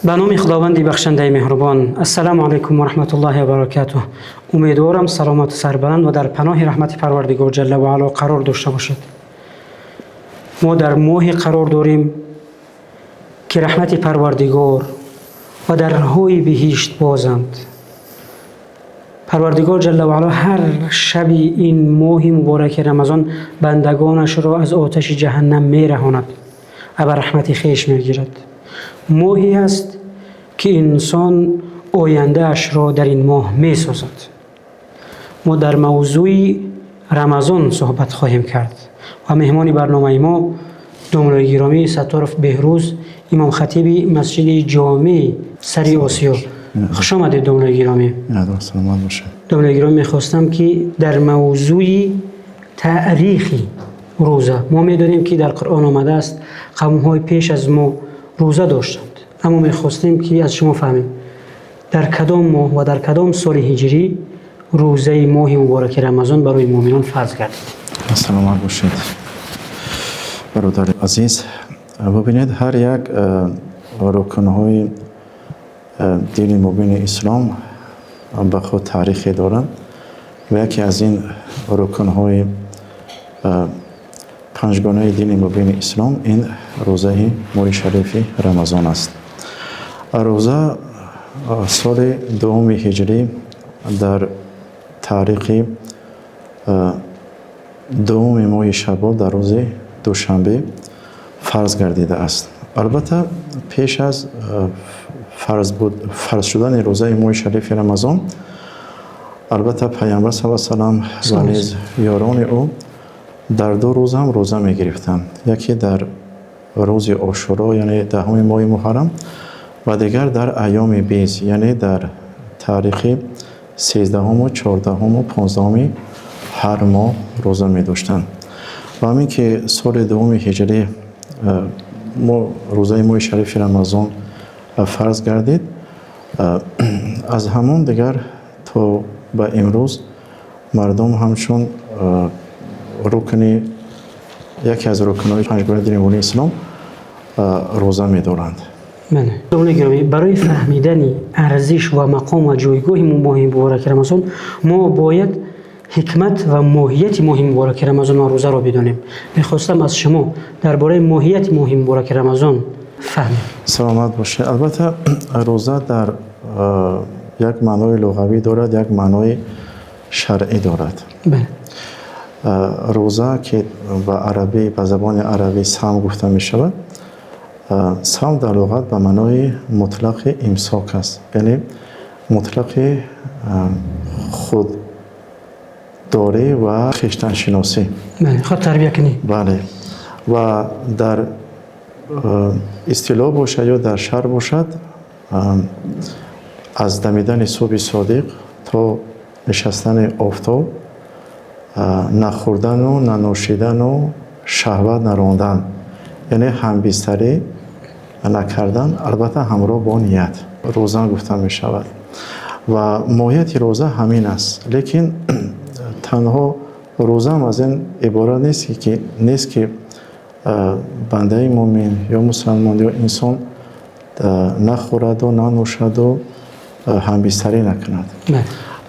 به نام خداوند بخشنده مهربان. السلام علیکم و رحمت الله و برکاته. امیدوارم سلامت و سربلند و در پناه رحمت پروردگار جل و علا قرار داشته باشد. ما در ماه قرار داریم که رحمت پروردگار و درهای بهشت بازند. پروردگار جل و علا هر شب این ماه مبارک رمضان بندگانش را از آتش جهنم میرهاند و به رحمت خویش میگیرد. ماهی است که انسان آینده اش را در این ماه می سازد. ما در موضوع رمضان صحبت خواهیم کرد و مهمان برنامه ما داملای گرامی ستار بهروز امام خطیب مسجد جامع سری آسیا. خوش آمدید داملای گرامی. سلامت باشید. داملای گرامی میخواستم که در موضوع تاریخی روزه، ما میدونیم که در قرآن آمده است قوم‌های پیش از ما روزه داشتند، اما میخواستیم که از شما فهمیم در کدام ماه و در کدام سال هجری روزه ماه مبارک رمضان برای مؤمنان فرض گردید. سلامت باشید برادر عزیز. ببینید هر یک رکن‌های دین مبین اسلام به خود تاریخی دارند و یکی از این رکن‌های پنجگانه دین مبین اسلام این روزه ماه شریف رمضان است. روزه سال دوم هجری در تاریخ دوم ماه شوال در روز دوشنبه فرض گردیده است. البته پیش از فرض شدن روزه ماه شریف رمضان، البته پیامبر صلی الله علیه و سلم و نیز یاران او در دو روز هم روزه می گرفتند. یکی در روز عاشورا یعنی دهم ماه محرم و دیگر در ایام بیض یعنی در تاریخ 13 و 14 و 15 هر ماه روزه می داشتند. و همین که سال دوم هجری روزه ماه شریف رمضان فرض گردید، از همون دیگر تا به امروز مردم همچون یکی از رکن‌های پنجگانه دین مبین اسلام روزه می‌دارند. بله. دوستان گرامی، برای فهمیدن ارزش و مقام و جایگاه ماه مبارک رمضان ما باید حکمت و ماهیت ماه مبارک رمضان و روزه را بدانیم. می‌خواستم از شما درباره ماهیت ماه مبارک رمضان فهمیم. سلامت باشید. البته روزه در یک معنای لغوی دارد، یک معنای شرعی دارد. بله. روزه که به زبان عربی صوم گفته می شود، صوم در لغت به معنای مطلق امساک است، یعنی مطلق خودداری و خویشتن شناسی. بله، خود تربیه کنی. بله. و در اصطلاح باشد یا در شرع باشد، از دمیدن صبح صادق تا نشستن آفتاب نخوردن و ننوشیدن و شهوت نراندن، یعنی همبستری نکردن، البته همراه با نیت روزه گفته می شود. و ماهیت روزه همین است. لیکن تنها روزه هم از این عبارت نیست که بنده مؤمن یا مسلمان یا انسان نخورد و ننوشد و همبستری نکند،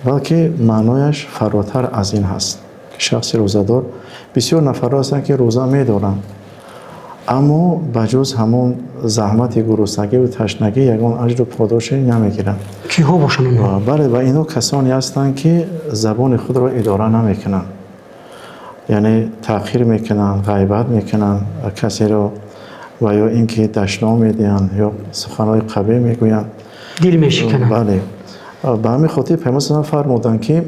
بلکه معنایش فراتر از این هست. شخص روزه‌دار، بسیار نفر هستند که روزه می‌دارند اما بجز همون زحمت گرسنگی و تشنگی یگان اجر و پاداشی نمیگیرند. کیها باشند؟ بله، و اینا کسانی هستند که زبان خود را اداره نمیکنند، یعنی تأخیر میکنند، غیبت میکنند کسی را، و یا اینکه دشنام میدهند یا سخنهای قبیح میگویند، دل میشکنند. بله. به همین خاطر پیامبر صلی الله علیه و آله فرمودند که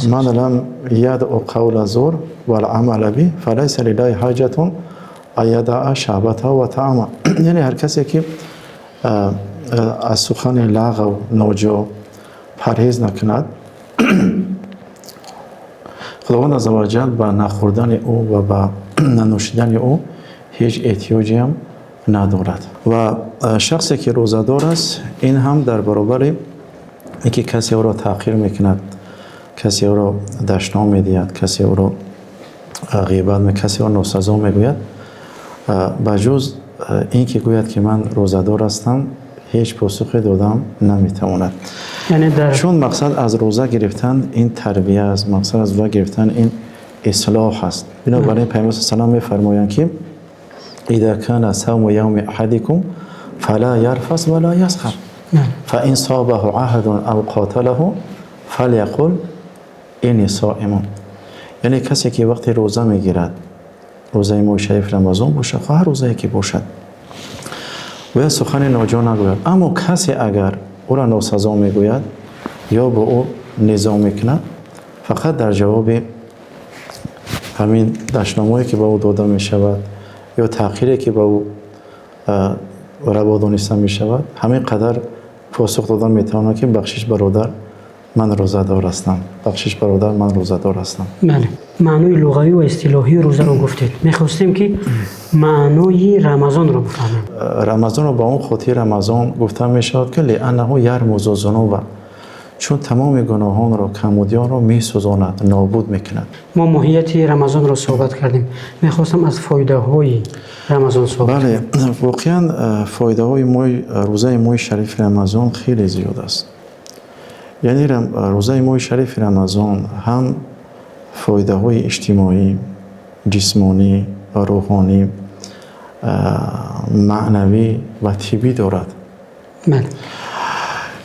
من لم یدع قول الزور و العمل به فلیس لله حاجة ان یدع شهوته و طعامه. یعنی هر کسی که از سخن لغو و ناجا پرهیز نکند، خداوند عزوجل به نخوردن او و به ننوشیدن او هیچ احتیاجی هم ندارد. و شخصی که روزه‌دار است، این هم در برابر اینکه کسی او را تأخیر میکند، کسی او را دشنام میدهد، کسی او را غیبت میکند، کسی او را ناسزا میگوید، بجز این که گوید که من روزه‌دار هستم، هیچ پاسخی دادن نمیتواند. یعنی در چون مقصد از روزه گرفتن این تربیه است، مقصد از روزه گرفتن این اصلاح است. بنابراین پیامبر صلی الله علیه و آله میفرمایند که اذا كان صوم يوم احدكم فلا يرفث ولا يسخر فان صابه عهد او قاتله فليقل اینی صائم. یعنی کسی که وقتی روزه میگیرد، روزه ماه شریف رمضان باشه، هر روزه که باشد، و سخن ناجا نگوید، اما کسی اگر او را ناسزا میگوید یا با او نزاع میکند، فقط در جواب همین دشنامه‌ای که با او داده میشود یا تأخیری که با او روا دانسته میشود، همین قدر پاسخ دادن میتواند که بخشش برادر من روزه‌دار هستم، بخشش برادر من روزه‌دار هستم. بله، معنای لغوی و اصطلاحی روزه رو گفتید. میخواستیم که معنای رمضان رو بفهمیم. رمضان رو با اون خاطر رمضان گفته میشود که لانه یرمز الذنوب، چون تمام گناهان رو، کمودیان رو میسوزاند، نابود میکند. ما ماهیت رمضان رو صحبت کردیم. میخواستم از فایده های رمضان صحبت بله، واقعا فایده های روزه ماه شریف رمضان خیلی زیاد است. یعنی روزه ماه شریف رمضان هم فایده های اجتماعی، جسمانی، روحانی، معنوی و طبی دارد. بله.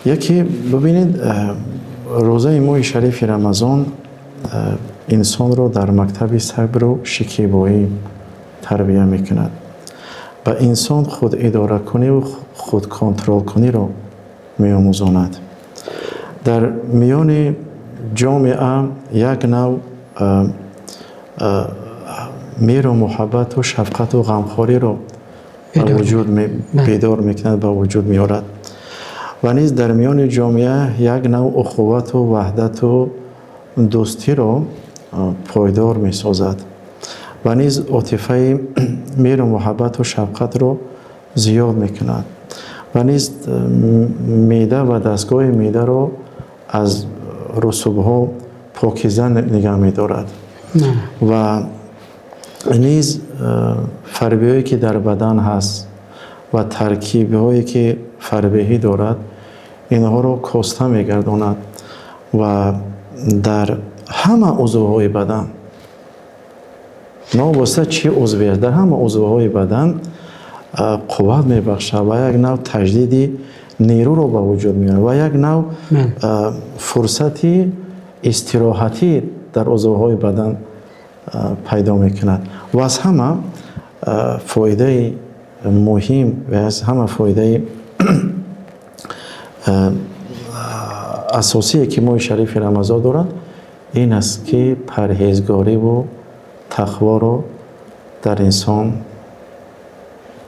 یکی ببینید، روزه ماه شریف رمضان انسان رو در مکتب صبر و شکیبایی تربیه میکند و انسان خود اداره کنی و خود کنترل کنی رو میآموزاند. در میان جامعه یک نوع مهر و محبت و شفقت و غمخواری رو به وجود بیدار میکند، به وجود میارد و نیز در میان جامعه یک نوع اخوت و وحدت و دوستی رو پایدار میسازد و نیز عاطفه مهر و محبت و شفقت رو زیاد میکند و نیز معده و دستگاه معده رو از رسوب‌ها پاکیزه نگه می‌دارد و نیز فربه‌هایی که در بدن هست و ترکیب‌هایی که فربهی دارد، اینها رو کاسته می‌گرداند و در همه عضوهای بدن، نابسته چه عضوی است، در همه عضوهای بدن قوت می‌بخشد و یک نوع تجدید نیرو رو به وجود میاره و یک نوع فرصتی استراحتی در عضوهای بدن پیدا میکند و از همه فایده مهم و از همه فایده اساسی که ماه شریف رمضان دارد این است که پرهیزگاری و تقوا رو در انسان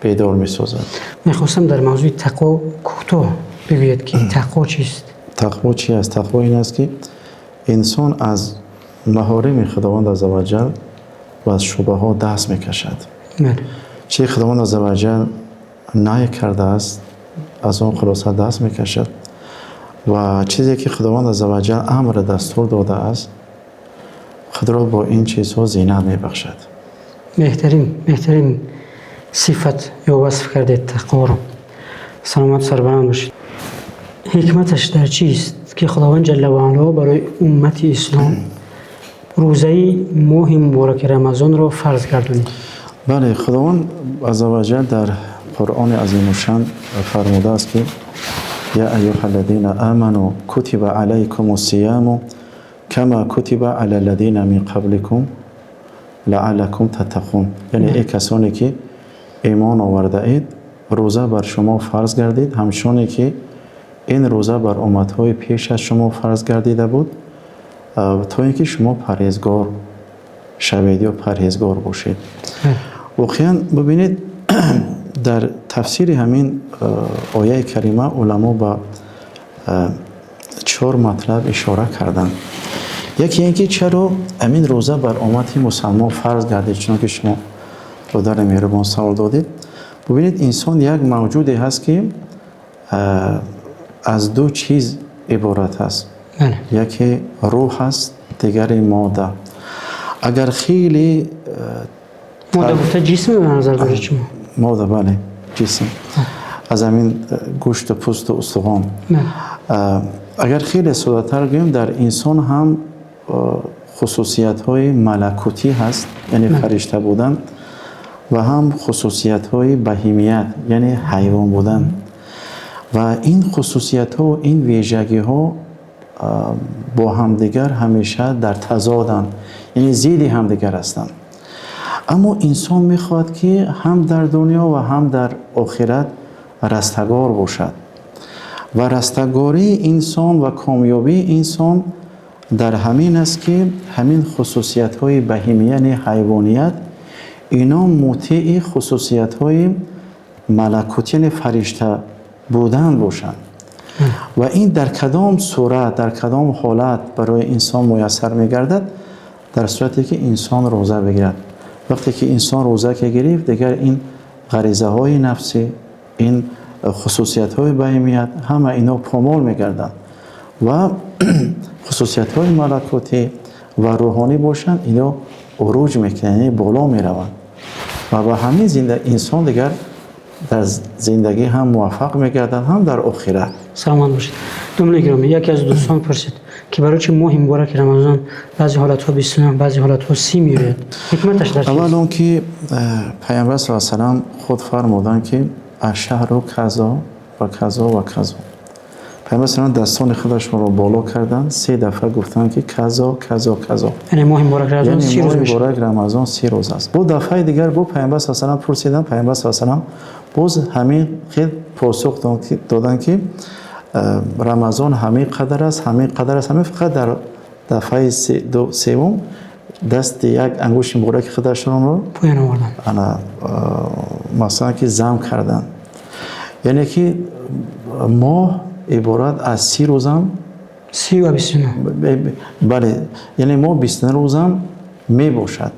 بیدار می‌سازد. میخواستم در موضوع تقوا کوتاه بگویید که تقوا چیست؟ تقوا چی است؟ تقوا این است که انسان از محارم خداوند عزوجل و از شبهه ها دست میکشد. چه خداوند عزوجل نهی کرده است از آن خلاصه دست میکشد و چیزی که خداوند عزوجل امر دستور داده است خود را با این چیزها زینت میبخشد. بهترین صفت یا وصف کردید تقوا رو. سلامت سربلند باشید. حکمتش در چیست که خداوند جل و علا برای امت اسلام روزه ماه مبارک رمضان رو فرض گردانید؟ بله، خداوند عزوجل در قرآن عظیم الشان فرموده است که یا ایها الذین آمنوا کتب علیکم الصیام کما کتب علی الذین من قبلکم لعلکم تتقون. یعنی ای کسانی که ایمان آورده اید، روزه بر شما فرض گردید همچون که این روزه بر امتهای پیش از شما فرض گردیده بود تا اینکه شما پرهیزگار شوید یا پرهیزگار باشید. واقعا ببینید در تفسیر همین آیه کریمه علما با 4 مطلب اشاره کردند. یکی اینکه چرا همین روزه بر امت مسلمان فرض گردید، چون که شما برادر مهربان سوال دادید. ببینید انسان یک موجودی هست که از 2 چیز عبارت است. یکی روح است، دیگری ماده. اگر خیلی ماده گفته جسم به نظر دارید شما؟ ماده، بله، جسم. از همین گوشت و پوست و استخوان. نه. اگر خیلی ساده‌تر بگیم در انسان هم خصوصیت های ملکوتی هست یعنی فرشته بودن و هم خصوصیت های بهیمیت یعنی حیوان بودن و این خصوصیت ها و این ویژگی ها با همدیگر همیشه در تضادن یعنی ضد همدیگر هستند. اما انسان میخواد که هم در دنیا و هم در آخرت رستگار باشد و رستگاری انسان و کامیابی انسان در همین است که همین خصوصیت های بهیمیت یعنی حیوانیت اینا مطیع خصوصیت های ملکوتی یعنی فرشته بودن باشند و این در کدام صورت در کدام حالت برای انسان میسر میگردد؟ در صورتی که انسان روزه بگیرد. وقتی که انسان روزه که گرفت دیگر این غریزه های نفسی این خصوصیت های بهیمیت همه اینا پامال میگردند و خصوصیت های ملکوتی و روحانی باشند اینا عروج میکنند یعنی بالا میروند و با همین انسان دیگر در زندگی هم موفق میگردند هم در آخرت. سلامت باشید. دوستان گرامی، یکی از دوستان پرسید که برای چه ماه مبارک رمضان بعضی حالت ها 29 بعضی حالت ها 30 میاد؟ حکمتش در چیست؟ اول اون که پیامبر صلی الله علیه و آله خود فرمودند که الشهر کذا و کذا و کذا. پیامبر صلی الله علیه و آله دستان خودشون رو بالا کردن 3 دفعه گفتن که کذا کذا کذا یعنی ماه مبارک رمضان 30 روز میشه. مبارک رمضان 30 روز است. با دفعه دیگر با پیامبر صلی الله علیه و آله پرسیدن پیامبر صلی الله علیه و آله باز همین خیلی پاسخ دادن که رمضان همین قدر است همین قدر است همین فقط در دفعه سوم دست یک انگشت مبارک خودشون رو پایین آوردن انا مثلا که زم کردن یعنی که ماه عبارت از 30 روزم 30 و 29 بله یعنی ما 29 روزم می باشد.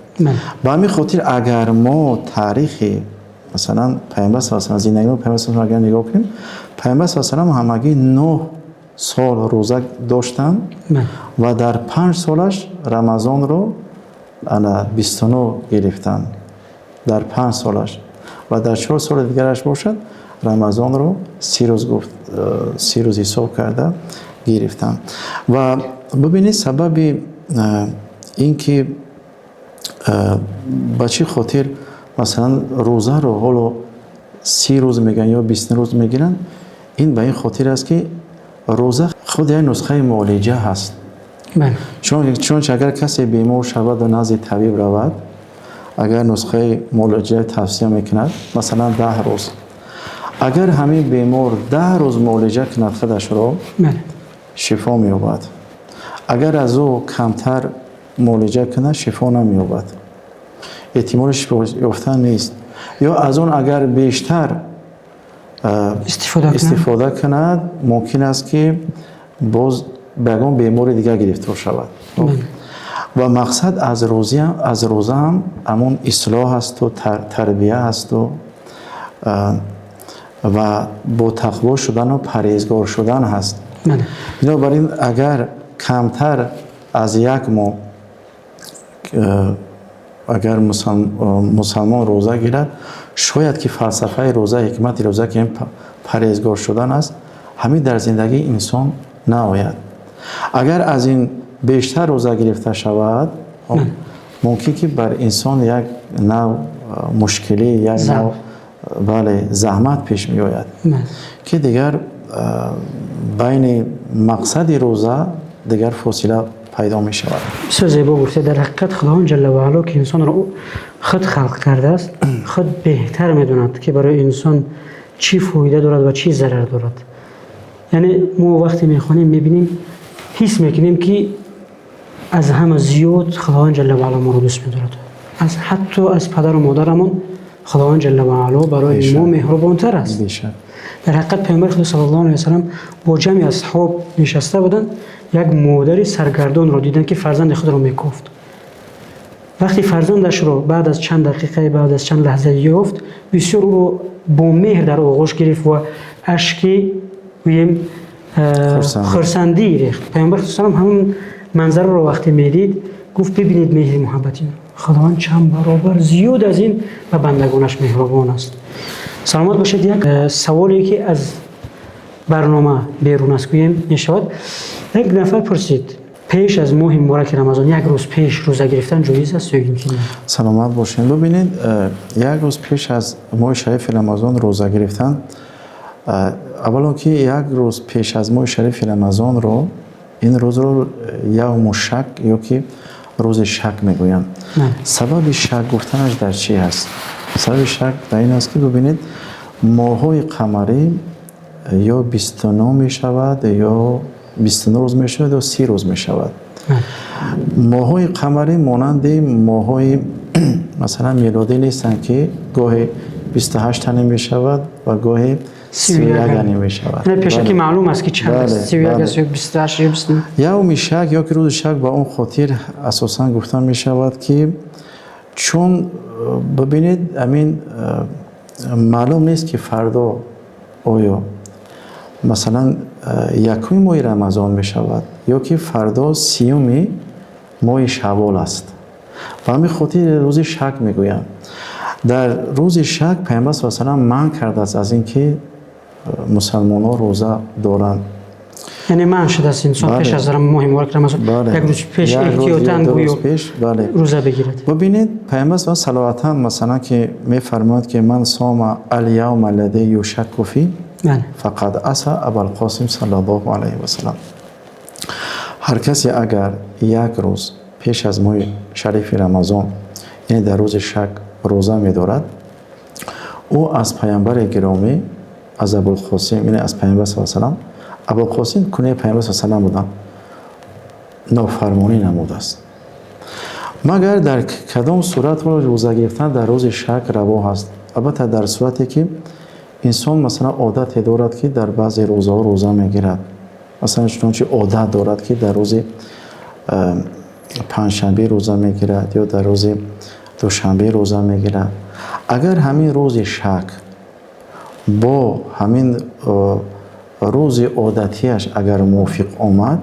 به همین خاطر اگر ما تاریخی مثلا پیامبر صلی الله علیه و آله زندگی رو پیامبر صلی الله علیه و آله نگاه کنیم پیامبر صلی الله علیه و آله همگی 9 سال روزه داشتن و در 5 سالش رمضان رو 29 گرفتن در 5 سالش و در 4 سال دیگرش باشد رمضان رو 30 روز گفت 30 روز حساب کرده گرفتن و ببینید سبب این که به چه خاطر مثلا روزه رو حالا 30 روز میگن یا 20 روز میگیرن این به این خاطر است که روزه خود یک نسخه معالجه هست. چون اگر کسی بیمار شود و نزد طبیب رود اگر نسخه معالجه توصیه میکند مثلا 10 روز اگر همین بیمار 10 روز معالجه کند خودش رو شفا مییابد اگر از او کمتر معالجه کند شفا نمییابد احتمال شفا یافتن نیست یا از اون اگر بیشتر استفاده کند ممکن است که باز بگم بیماری دیگر گرفتار شود و مقصد از روزه هم همون اصلاح است و تربیه است و با تقوا شدن و پرهیزگار شدن هست. بنابراین اگر کمتر از 1 ماه اگر مسلمان روزه گیرد شاید که فلسفه روزه حکمت روزه که این پرهیزگار شدن است همین در زندگی انسان نآید. اگر از این بیشتر روزه گرفته شود ممکن که بر انسان یک نوع مشکلی یک نوع زحمت پیش می آید که دیگر بین مقصد روزه دیگر فاصله پیدا می شود. بسیار زیبا گفته. در حقیقت خداوند جل و علا که انسان را خود خلق کرده است خود بهتر می داند که برای انسان چی فایده دارد و چی ضرر دارد. یعنی ما وقتی می خوانیم می بینیم حس می کنیم که از همه زیاد خداوند جل و علا ما را دوست می دارد. حتی از پدر و مادرمون خداوند جل و علا برای ما مهربانتر است. در حقیقت پیامبر خدا صلی الله علیه و سلم با جمعی اصحاب نشسته بودند یک مادر سرگردان را دیدند که فرزند خود را میکوفت. وقتی فرزندش را بعد از چند دقیقه بعد از چند لحظه یافت بسیار او را با مهر در آغوش گرفت و اشکی خرسندی ریخت. پیامبر صلی الله علیه و سلم همون منظر را وقتی میدید گفت ببینید مهر محبت این خداوند چند برابر زیاد از این و بندگانش مهربان است. سلامت باشید. یک سوالی که از برنامه بیرون است گوییم می شود. یک نفر پرسید پیش از ماه مبارک رمضان یک روز پیش روزه گرفتن جایز است یا اینکه نه؟ سلامت باشین. ببینید یک روز پیش از ماه شریف رمضان روزه گرفتن، اولا که یک روز پیش از ماه شریف رمضان رو این روز رو یوم شک یا که روز شک میگویند. سبب شک گفتنش در چی است؟ سبب شک در این است که ببینید ماه‌های قمری یا 29 می شود یا 29 روز می شود یا 30 روز می شود. ماه‌های قمری مانند ماه‌های مثلا میلادی نیستند که گاهی 28 تنه می شود و گاهی 31 تنه می شود. نه پیش که معلوم است که چند است، 31 است یا 28 یا 29. یوم شک یا که روز شک با اون خاطر اساساً گفتن می شود که چون ببینید امین معلوم نیست که فردا آیا مثلا یکم ماه رمضان می شود یا که فردا 30 ماه شوال است. و همین خاطر روز شک می گویم. در روز شک پیامبر صلی الله علیه و سلم منع کرده است از اینکه مسلمانان روزه دارند. یعنی منع شده است انسان پیش از ماه مبارک رمضان یک روز پیش احتیاطاً روزه بگیرد. ببینید پیامبر صلی الله علیه و سلم مثلا که می‌فرماید که من صام الیوم الذی یشک فیه فقد عصى ابوالقاسم صلی الله علیه و سلم. هر کسی اگر یک روز پیش از ماه شریف رمضان یعنی در روز شک روزه می‌دارد، او از پیامبر گرامی از ابوالقاسم یعنی از پیامبر صلی الله علیه و سلم، ابوالقاسم کنه پیامبر صلی الله علیه و سلم بودن، نافرمانی نموده است. مگر در کدام صورت روزه گرفتن در روز شک روا است؟ البته در صورتی که انسان مثلا عادت دارد که در بعضی روزها روزه میگیرد، مثلا چنانچه عادت دارد که در روز پنجشنبه روزه میگیرد یا در روز دوشنبه روزه میگیرد. اگر همین روز شک با همین روز عادتیش اگر موافق آمد،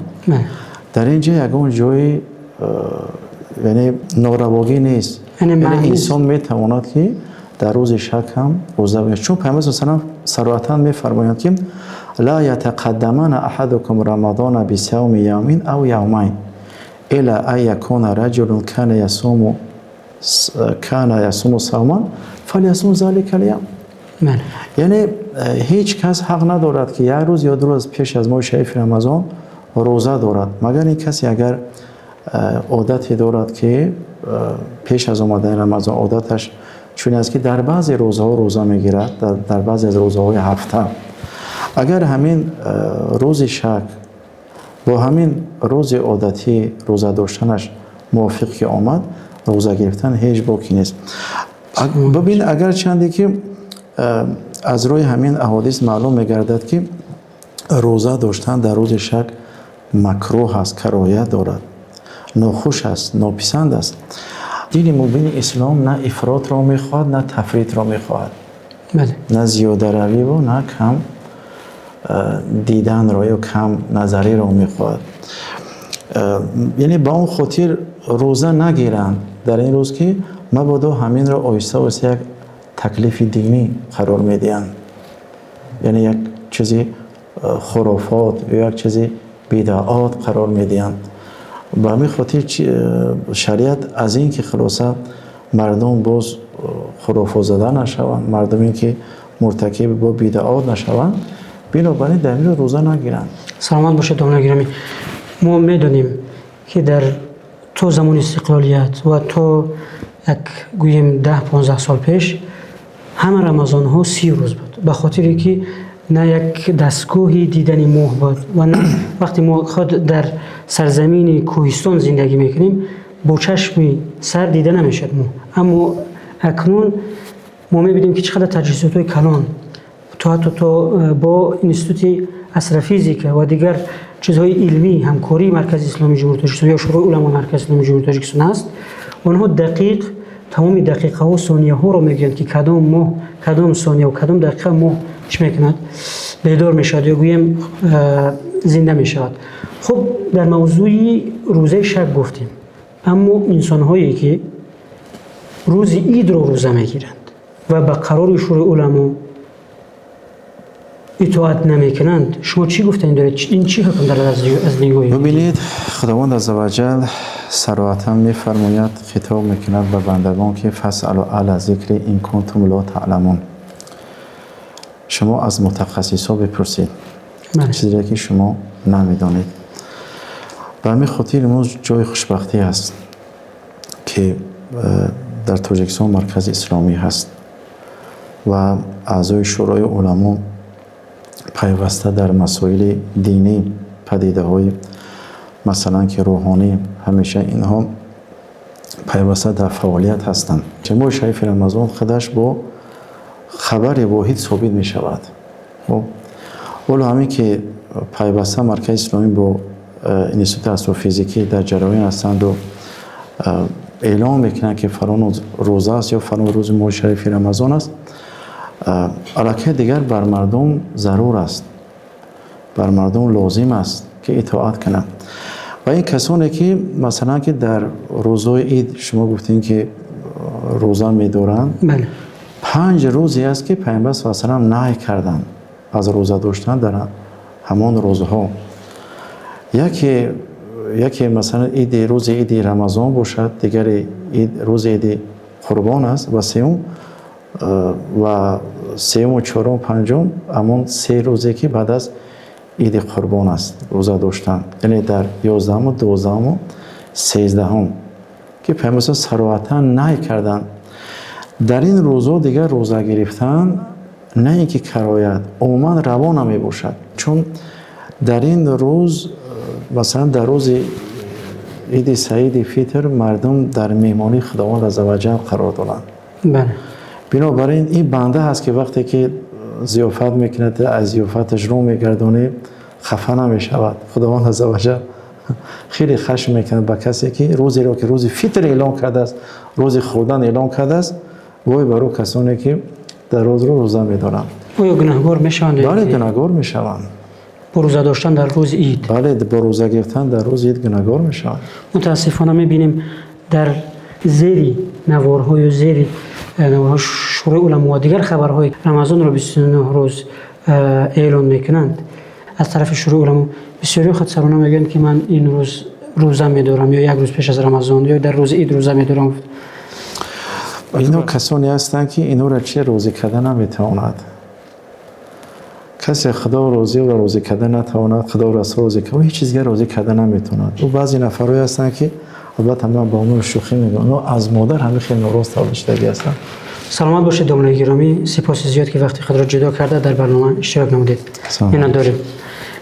در اینجا یگان جای یعنی نارواگی نیست. یعنی انسان میتواند که در روز شک هم روزه بگیرد. چون پیامبر صلی الله علیه و سلم صراحتاً میفرمایند که لا یتقدمن احدکم رمضان بصوم یوم او یومین الا ان یکون رجل کان یصوم صوما فلیصوم ذلک اليوم. یعنی هیچ کس حق ندارد که یک روز یا دو روز پیش از ماه شریف رمضان روزه دارد، مگر این کسی اگر عادتی دارد که پیش از آمدن رمضان عادتش چون است که در بعضی روزها روزه میگیرد، در بعضی از روزهای هفته. اگر همین روز شک با همین روز عادتی روزه داشتنش موافق آمد، روزه گرفتن هیچ باکی نیست. ببین اگر چندی که از روی همین احادیث معلوم میگردد که روزه داشتن در روز شک مکروه است، کراهیت دارد، ناخوش است، ناپسند است. دین مبین اسلام نه افراط را میخواهد نه تفریط را میخواهد. نه زیاده روی و نه کم دیدن را یا کم نظری را میخواهد. یعنی با اون خاطر روزه نگیرند در این روز که مبادا همین را آیسته آیسته یک تکلیف دینی قرار میدهند، یعنی یک چیزی خرافات یا یک چیزی بدعات قرار میدهند. با همین خاطر شریعت از این که خلاصه مردم باز خرافات زده نشوند، مردم این که مرتکب با بدعات نشوند، بنابراین در این روزه نگیرند. سلامت باشه دامنه گرامی. ما میدونیم که در تو زمان استقلالیت و تو یک گوییم 10-15 سال پیش همه رمضان ها 30 روز بود، به خاطری که نه یک دستگاهی دیدن ماه بود و نه وقتی ما خود در سرزمین کوهستان زندگی میکنیم با چشم سر دیده نمیشد ماه. اما اکنون ما میبینیم که چقدر تجهیزات های کلان تو با انستیتوت عصر فیزیک و دیگر چیزهای علمی همکاری مرکز اسلامی جمهوری تاجیکستان یا شورای علما مرکز اسلامی جمهوری تاجیکستان است. آنها دقیق تمام دقیقه ها و ثانیه ها رو میگن که کدام ماه کدام ثانیه و کدام دقیقه ماه چی میکند بیدار میشود یا گویم زنده میشود. خب در موضوع روزه شک گفتیم، اما انسان هایی که روز عید رو روزه میگیرند و به قرار شورای علما اطاعت نمیکنند، شما چی گفتین دارید؟ این چی حکم دارد از نیگوی؟ ببینید خداوند عزوجل صراحتا میفرماید، خطاب میکند به بندگان که فاسألوا اهل ذکر ان کنتم لا تعلمون. شما از متخصصا بپرسید چیزی که شما نمیدانید. به همین خاطر امروز جای خوشبختی است که در تاجیکستان مرکز اسلامی هست و اعضای شورای علما پیوسته در مسائل دینی، پدیده های مثلا که روحانی، همیشه اینها پیوسته در فعالیت هستند. جماع شریف رمضان خودش با خبر واحد ثابت می شود. ولی همین که پیوسته مرکز اسلامی با انستیتوت استروفیزیکی در جریان هستند و اعلام میکنند که فلان روزه است یا فلان روز ماه شریف رمضان است، علاقه دیگر بر مردم ضرور است، بر مردم لازم است که اطاعت کنند. و این کسانی که مثلا که در روزهای عید شما گفتین که روزه می‌دارند، بله. 5 روزی است که پیامبر صلی الله علیه و آله نهی کردند از روزه داشتن در همان روزها. یکی مثلا روز عید رمضان باشد، دیگر روز عید قربان است و سوم و چهارم و پنجم همون 3 روزی که بعد از عید قربان است روزه داشتن، یعنی در 11 و 12 و 13 که پیامبر صراحتا نهی کردند. در این روزها دیگر روزه گرفتن نه اینکه کرایت، عموما روا نمی باشد، چون در این روز مثلا در روز عید سعید فطر مردم در مهمانی خداوند عزوجل قرار دارند. بله. بنابراین این بنده هست که وقتی که ضیافت میکند از ضیافتش رو میگردونه خفه نمیشود. خداوند عزوجل خیلی خشم میکند به کسی که روزی را که روز فطر اعلام کرده است، روز خوردن اعلام کرده است، وای برای کسانی که در روز رو روزه میدارند. آیا گناهگار میشوند؟ بله گناهگار میشوند. با روزه داشتن در روز عید. بله با روزه گرفتن در روز عید گناهگار میشوند. متاسفانه میبینیم در زیر نوارهای و زیر نوارهای شورای علما و دیگر خبرهای رمضان را 29 روز اعلان میکنند. از طرف شورای علما بسیاری خودسرانه میگن که من این روز روزه میدارم یا یک روز پیش از رمضان یا در روز عید روزه میدارم. اینا کسانی هستند که اینو را چه روزه کردن نمیتواند. کسی خدا روزی و روزه کردن نتواند، خدا رسول روزه کردن هیچ چیزی روزه کردن نمیتواند. و بعضی نفرایی هستند که البته من با اون شوخی میگم، اونا از مادر همه خیلی ناراض تابشتگی هستند. سلامت باشید دامنه گرامی، سپاس زیاد که وقتی خود را جدا کرده در برنامه اشتراک نمودید. اینا داریم.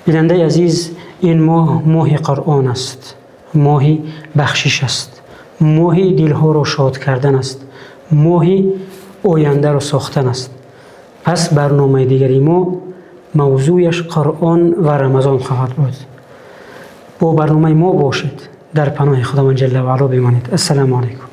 بیننده عزیز، این ماه قرآن است، ماهی بخشش است، ماهی دلها را شاد کردن است، ماهی آینده را ساختن است. پس برنامه دیگری ما موضوعش قرآن و رمضان خواهد بود. با برنامه ما باشید. در پناه خداوند جل و علا بمانید. السلام علیکم.